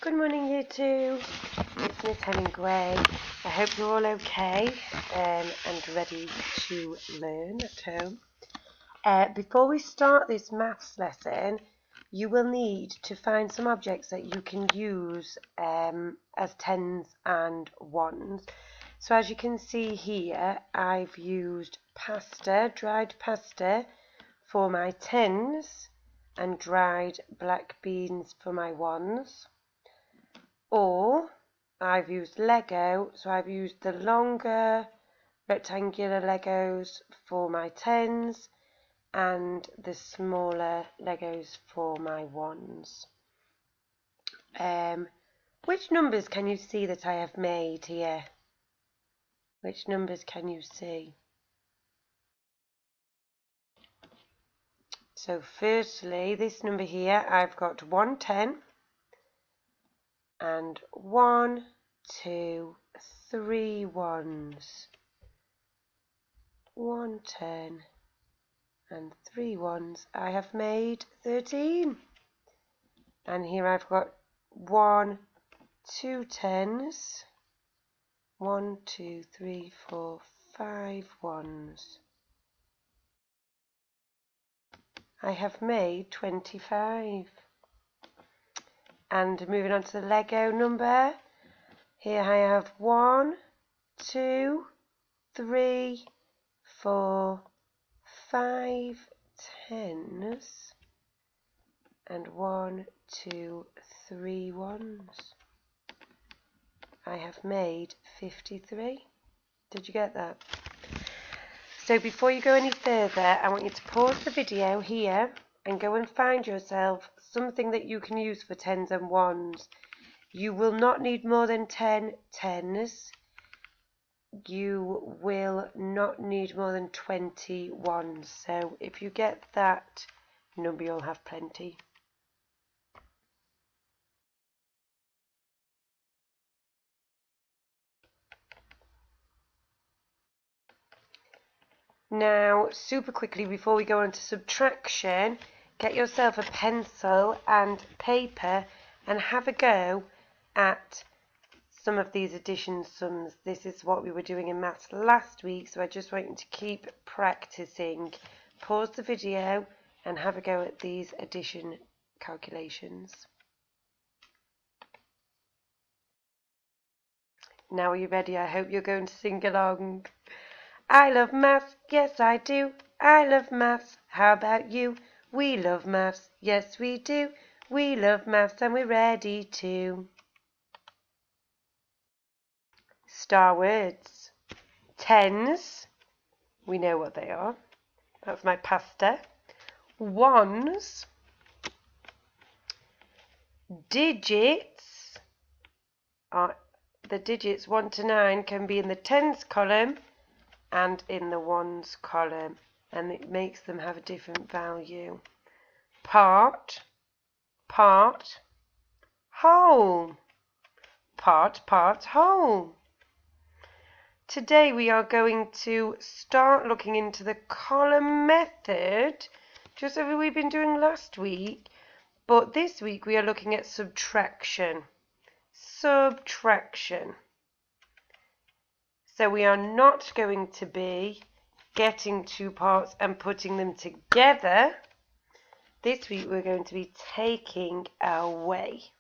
Good morning, you two. It's Miss Hemingway. I hope you're all okay and ready to learn at home. Before we start this maths lesson, you will need to find some objects that you can use as tens and ones. So as you can see here, I've used pasta, dried pasta, for my tens and dried black beans for my ones. Or I've used Lego, so I've used the longer rectangular Legos for my tens and the smaller Legos for my ones. Which numbers can you see that I have made here? Which numbers can you see? So firstly, this number here, I've got 110 and 1, 2, 3 ones. 1, 10 and 3 ones. I have made 13. And here I've got 1, 2 tens, 1, 2, 3, 4, 5 ones. I have made 25. And moving on to the Lego number, here I have 1, 2, 3, 4, 5 tens and 1, 2, 3 ones. I have made 53. Did you get that? So before you go any further, I want you to pause the video here and go and find yourself something that you can use for tens and ones. You will not need more than 10 tens. You will not need more than 20 ones. So if you get that number, you'll have plenty. Now, super quickly before we go on to subtraction, get yourself a pencil and paper and have a go at some of these addition sums. This is what we were doing in maths last week, so I just want you to keep practicing. Pause the video and have a go at these addition calculations. Now are you ready? I hope you're going to sing along. I love maths, yes I do. I love maths, how about you? We love maths, yes we do. We love maths and we're ready to. Star words. Tens, we know what they are. That's my pasta. Ones. Digits. The digits 1 to 9 can be in the tens column and in the ones column, and it makes them have a different value. Part, part, whole. Part, whole. Today we are going to start looking into the column method, just as we've been doing last week, but this week we are looking at subtraction. Subtraction. So we are not going to be getting two parts and putting them together. This week we're going to be taking away.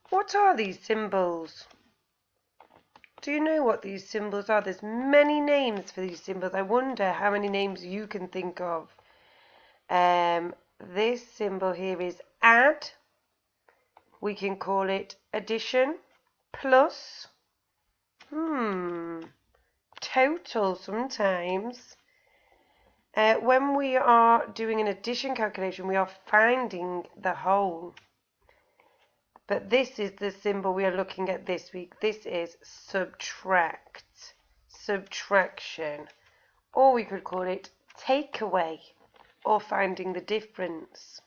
What are these symbols? Do you know what these symbols are? There's many names for these symbols. I wonder how many names you can think of. This symbol here is add. We can call it addition, plus, total sometimes. When we are doing an addition calculation, we are finding the whole. But this is the symbol we are looking at this week. This is subtract, subtraction. Or we could call it take away, or finding the difference.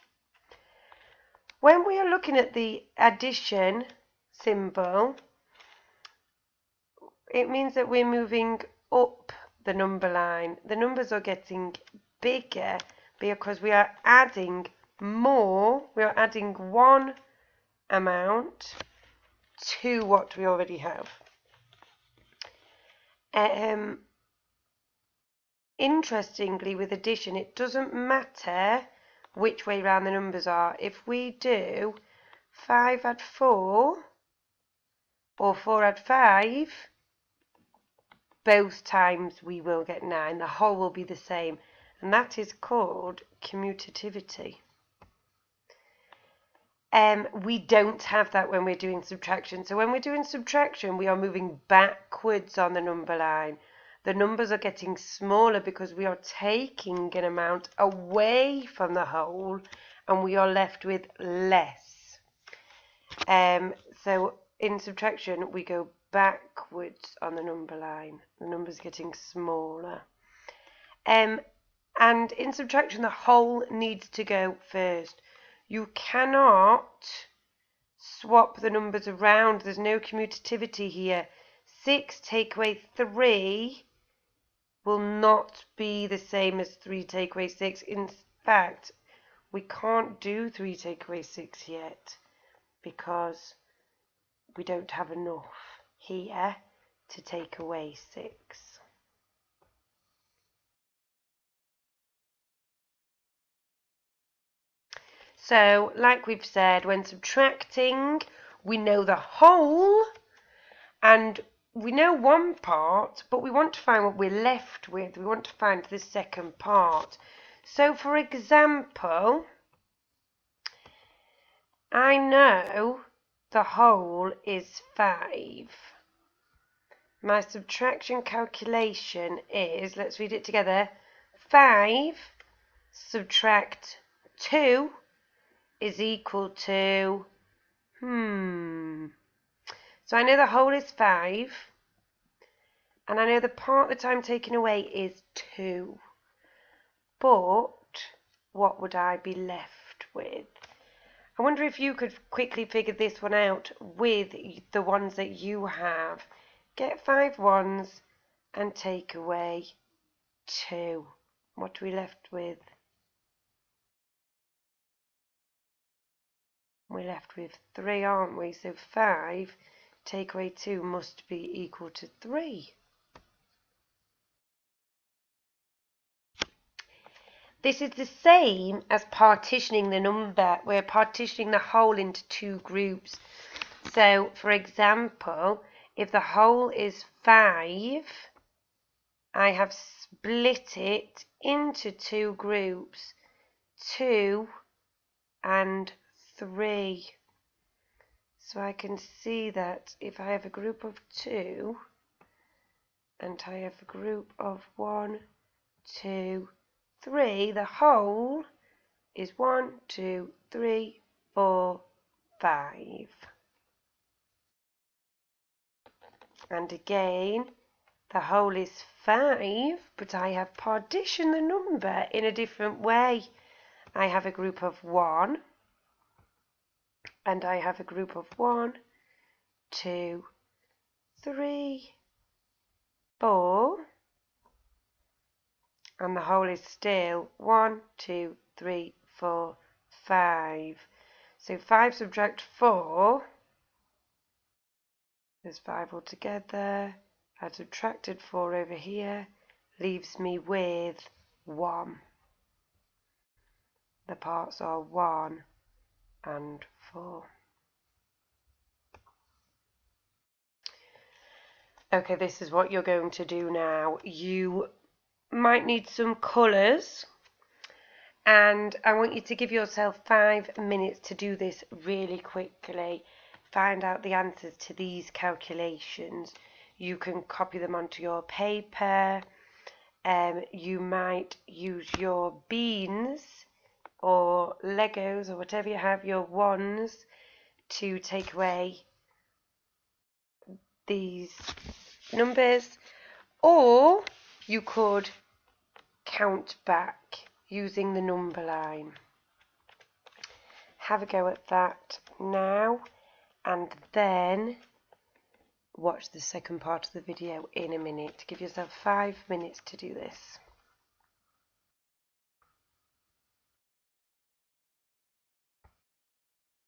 When we are looking at the addition symbol, it means that we're moving up the number line. The numbers are getting bigger, because we are adding more, we are adding one amount to what we already have. Interestingly, with addition, it doesn't matter which way round the numbers are. If we do 5 add 4 or 4 add 5, both times we will get 9. The whole will be the same, and that is called commutativity. We don't have that when we're doing subtraction. So when we're doing subtraction, we are moving backwards on the number line. The numbers are getting smaller because we are taking an amount away from the whole, and we are left with less. So in subtraction, we go backwards on the number line. The number's getting smaller. And in subtraction, the whole needs to go first. You cannot swap the numbers around. There's no commutativity here. 6 take away 3 will not be the same as 3 take away 6. In fact, we can't do 3 take away 6 yet because we don't have enough here to take away 6. So, like we've said, when subtracting, we know the whole and we know one part, but we want to find what we're left with. We want to find the second part. So, for example, I know the whole is 5. My subtraction calculation is, let's read it together, 5 subtract 2 is equal to, So I know the whole is 5, and I know the part that I'm taking away is 2. But what would I be left with? I wonder if you could quickly figure this one out with the ones that you have. Get 5 ones and take away 2. What are we left with? We're left with 3, aren't we? So 5 take away 2 must be equal to 3. This is the same as partitioning the number. We're partitioning the whole into 2 groups. So, for example, if the whole is 5, I have split it into 2 groups, 2 and 3. So I can see that if I have a group of 2 and I have a group of 1, 2, 3, the whole is 1, 2, 3, 4, 5. And again, the whole is 5, but I have partitioned the number in a different way. I have a group of 1, and I have a group of 1, 2, 3, 4, and the whole is still 1, 2, 3, 4, 5. So 5 subtract 4, there's 5 altogether. I subtracted 4 over here, leaves me with 1. The parts are 1 and 4. Okay, this is what you're going to do now. You might need some colours, and I want you to give yourself 5 minutes to do this really quickly. Find out the answers to these calculations. You can copy them onto your paper. You might use your beans or Legos or whatever you have, your wands, to take away these numbers, or you could count back using the number line. Have a go at that now, and then watch the second part of the video in a minute. Give yourself 5 minutes to do this.